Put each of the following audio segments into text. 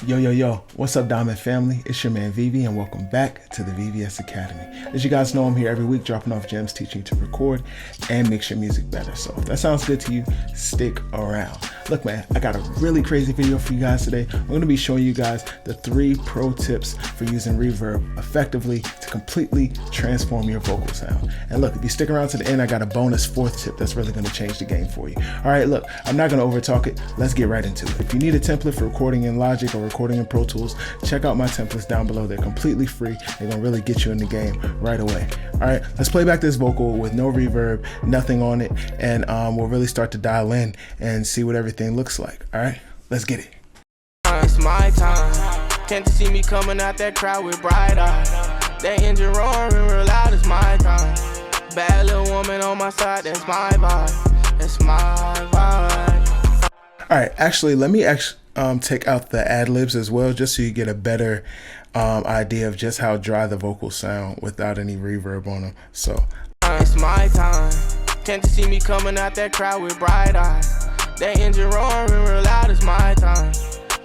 Yo, what's up, Diamond family? It's your man Vivi, and welcome back to the VVS Academy. As you guys know, I'm here every week dropping off gems, teaching you to record and mix your music better. So if that sounds good to you, stick around. Look, man, I got a really crazy video for you guys today. I'm going to be showing you guys the 3 pro tips for using reverb effectively to completely transform your vocal sound. And look, if you stick around to the end, I got a bonus 4th tip that's really going to change the game for you. All right, look, I'm not going to overtalk it. Let's get right into it. If you need a template for recording in Logic or recording in Pro Tools, check out my templates down below. They're completely free. They're gonna really get you in the game right away. All right, let's play back this vocal with no reverb, nothing on it, and we'll really start to dial in and see what everything looks like. All right, let's get it. It's my time. Can't you see me coming out that crowd with bright eyes? That engine roaring real loud. It's my time. Bad little woman on my side. That's my vibe. That's my vibe. All right, actually, let me take out the ad-libs as well, just so you get a better idea of just how dry the vocals sound without any reverb on them. So it's my time. Can't you see me coming out that crowd with bright eyes? That engine roaring real loud. It's my time.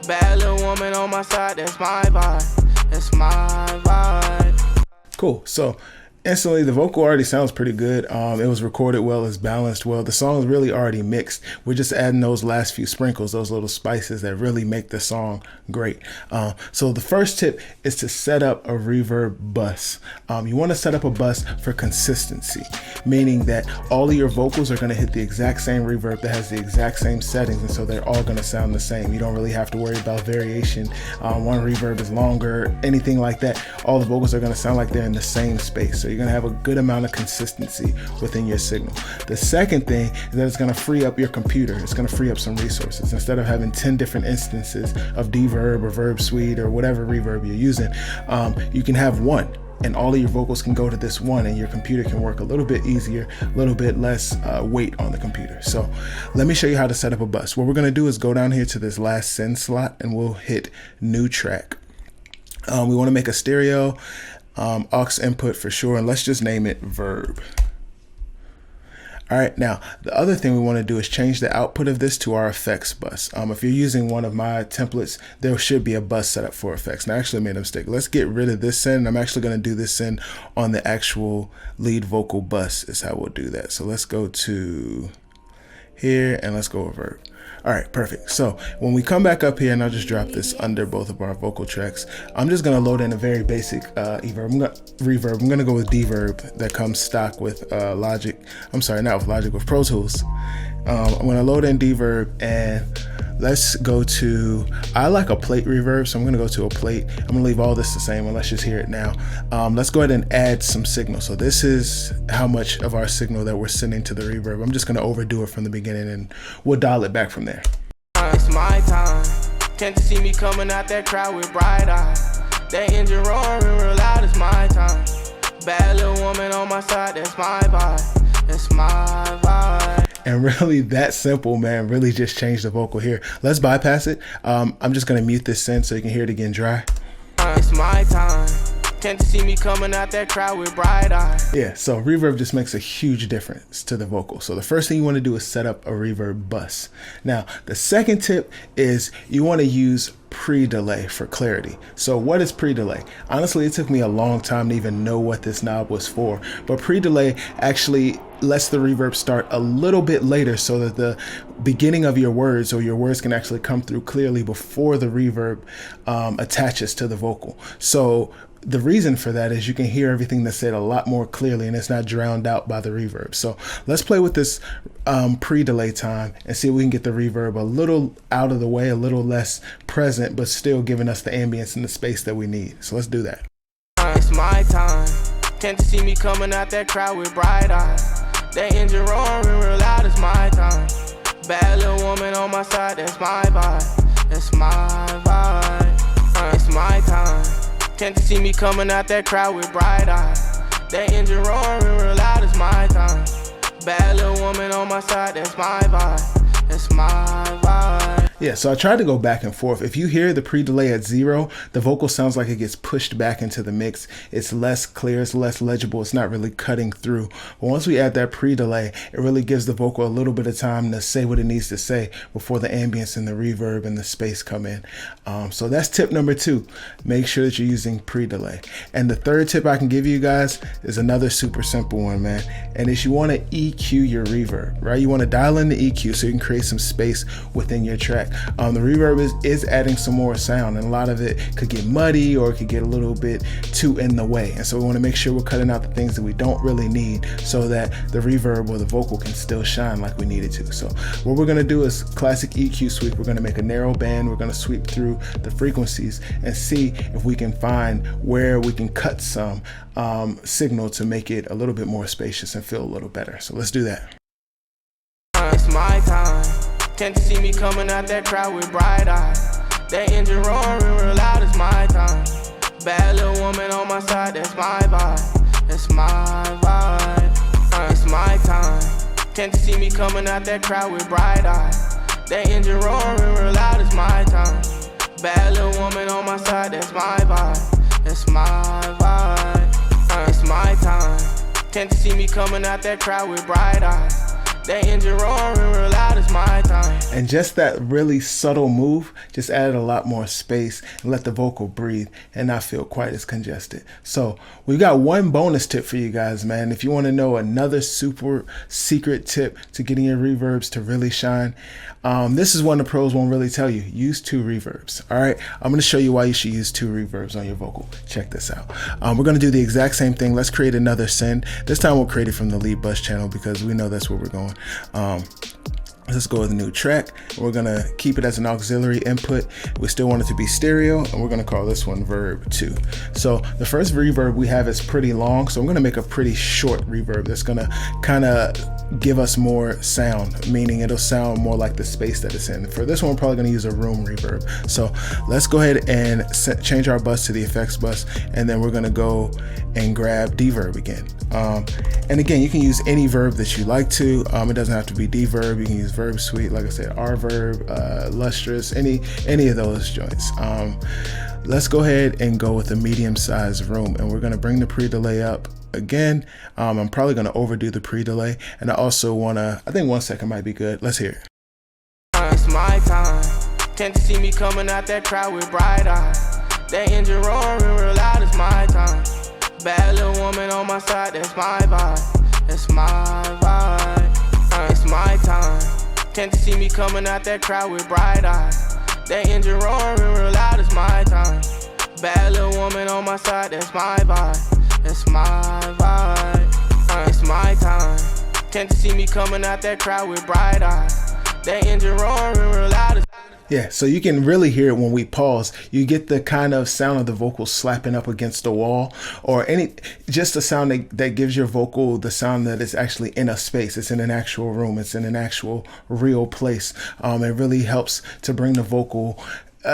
Bad little woman on my side. That's my vibe. That's my vibe. Cool. So instantly, the vocal already sounds pretty good. It was recorded well, it's balanced well. The song is really already mixed. We're just adding those last few sprinkles, those little spices that really make the song great. So the first tip is to set up a reverb bus. You want to set up a bus for consistency, meaning that all of your vocals are going to hit the exact same reverb that has the exact same settings, and so they're all going to sound the same. You don't really have to worry about variation. One reverb is longer, anything like that. All the vocals are going to sound like they're in the same space. So you're going to have a good amount of consistency within your signal. The second thing is that it's going to free up your computer. It's going to free up some resources. Instead of having 10 different instances of Reverb or Verb Suite or whatever reverb you're using, you can have one, and all of your vocals can go to this one, and your computer can work a little bit easier, a little bit less weight on the computer. So let me show you how to set up a bus. What we're going to do is go down here to this last send slot, and we'll hit new track. We want to make a stereo aux input for sure, and let's just name it verb. All right, now the other thing we want to do is change the output of this to our effects bus. If you're using one of my templates, there should be a bus set up for effects. Now, I actually made a mistake. Let's get rid of this send. I'm actually going to do this send on the actual lead vocal bus is how we'll do that. So let's go to here and let's go with verb. All right, perfect. So when we come back up here, and I'll just drop this under both of our vocal tracks, I'm just going to load in a very basic reverb. I'm going to go with Reverb that comes stock with Logic. I'm sorry, not with Logic, with Pro Tools. I'm going to load in Reverb, and let's go to, I like a plate reverb, so I'm going to go to a plate. I'm going to leave all this the same, and let's just hear it now. Let's go ahead and add some signal. So this is how much of our signal that we're sending to the reverb. I'm just going to overdo it from the beginning, and we'll dial it back from there. It's my time. Can't you see me coming out that crowd with bright eyes? That engine roaring real loud. It's my time. Bad little woman on my side. That's my vibe. That's my vibe. And really that simple, man, really just changed the vocal here. Let's bypass it. I'm just gonna mute this send so you can hear it again dry. It's my time. Can't you see me coming out that crowd with bright eyes? Yeah, so reverb just makes a huge difference to the vocal. So the first thing you want to do is set up a reverb bus. Now, the second tip is you want to use pre-delay for clarity. So what is pre-delay? Honestly, it took me a long time to even know what this knob was for, but pre-delay actually lets the reverb start a little bit later so that the beginning of your words, or your words, can actually come through clearly before the reverb attaches to the vocal. So the reason for that is you can hear everything that's said a lot more clearly, and it's not drowned out by the reverb. So let's play with this pre-delay time and see if we can get the reverb a little out of the way, a little less present, but still giving us the ambience and the space that we need. So let's do that. It's my time. Can't you see me coming out that crowd with bright eyes? That engine roaring real loud. It's my time. Bad little woman on my side. That's my vibe. That's my vibe. It's my time. Can't you see me coming out that crowd with bright eyes? That engine roaring real loud. It's my time. Bad little woman on my side. That's my vibe. That's my vibe. Yeah, so I tried to go back and forth. If you hear the pre-delay at 0, the vocal sounds like it gets pushed back into the mix. It's less clear, it's less legible, it's not really cutting through. But once we add that pre-delay, it really gives the vocal a little bit of time to say what it needs to say before the ambience and the reverb and the space come in. So that's tip number 2. Make sure that you're using pre-delay. And the third tip I can give you guys is another super simple one, man. And it's you want to EQ your reverb, right? You want to dial in the EQ so you can create some space within your track. The reverb is adding some more sound, and a lot of it could get muddy or it could get a little bit too in the way. And so we want to make sure we're cutting out the things that we don't really need so that the reverb or the vocal can still shine like we need it to. So what we're going to do is classic EQ sweep. We're going to make a narrow band. We're going to sweep through the frequencies and see if we can find where we can cut some signal to make it a little bit more spacious and feel a little better. So let's do that. It's my time. Can't you see me coming out that crowd with bright eyes? That engine roaring real loud, it's my time. Bad little woman on my side, that's my vibe. That's my vibe. It's my time. Can't you see me coming out that crowd with bright eyes? That engine roaring real loud, it's my time. Bad little woman on my side, that's my vibe. That's my vibe. It's my time. Can't you see me coming out that crowd with bright eyes? That engine roaring real loud, it's my time. And just that really subtle move just added a lot more space and let the vocal breathe and not feel quite as congested. So we got one bonus tip for you guys, man. If you want to know another super secret tip to getting your reverbs to really shine, this is one the pros won't really tell you. Use 2 reverbs. All right, I'm going to show you why you should use 2 reverbs on your vocal. Check this out. We're going to do the exact same thing. Let's create another send. This time we'll create it from the lead bus channel because we know that's where we're going. Let's go with a new track. We're gonna keep it as an auxiliary input. We still want it to be stereo, and we're gonna call this one verb 2. So the first reverb we have is pretty long, so I'm gonna make a pretty short reverb that's gonna kind of give us more sound, meaning it'll sound more like the space that it's in. For this one, we're probably gonna use a room reverb. So let's go ahead and change our bus to the effects bus, and then we're gonna go and grab deverb again. And again, you can use any verb that you like to. It doesn't have to be deverb. You can use verb suite, like I said, reverb, lustrous, any of those joints. Let's go ahead and go with a medium-sized room, and we're gonna bring the pre-delay up again. I'm probably gonna overdo the pre-delay, and I also wanna, I think 1 second might be good. Let's hear it. It's my time. Can't you see me coming out that crowd with bright eyes? That engine roaring real loud, it's my time. Bad little woman on my side, that's my vibe. That's my vibe. It's my time. Can't you see me coming out that crowd with bright eyes? That engine roaring real loud, it's my time. Bad little woman on my side, that's my vibe. That's my vibe. It's my time. Can't you see me coming out that crowd with bright eyes? That engine roaring real loud, it's Yeah, so you can really hear it when we pause. You get the kind of sound of the vocal slapping up against the wall, or just a sound that gives your vocal the sound that it's actually in a space. It's in an actual room. It's in an actual real place. It really helps to bring the vocal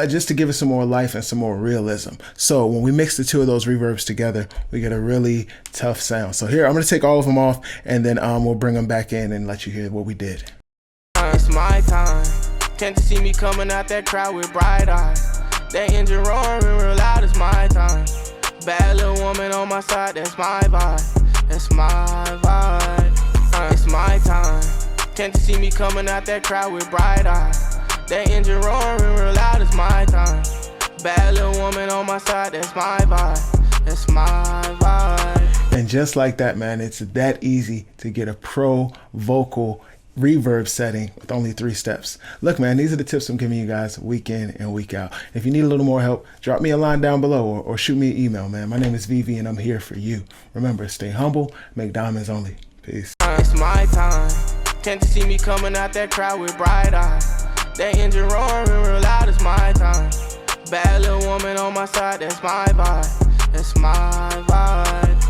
just to give it some more life and some more realism. So when we mix the 2 of those reverbs together, we get a really tough sound. So here, I'm going to take all of them off, and then we'll bring them back in and let you hear what we did. It's my time. Can't you see me coming out that crowd with bright eyes? That engine roaring real loud, it's my time. Bad little woman on my side, that's my vibe. That's my vibe. It's my time. Can't you see me coming out that crowd with bright eyes? That engine roaring real loud, it's my time. Bad little woman on my side, that's my vibe. That's my vibe. And just like that, man, it's that easy to get a pro vocal reverb setting with only 3 steps. Look, man, these are the tips I'm giving you guys week in and week out. If you need a little more help, drop me a line down below or shoot me an email, man. My name is VV and I'm here for you. Remember, stay humble, make diamonds only. Peace. It's my time. Can't you see me coming out that crowd with bright eyes? That engine roaring real loud, it's my time. Bad little woman on my side, that's my vibe. That's my vibe.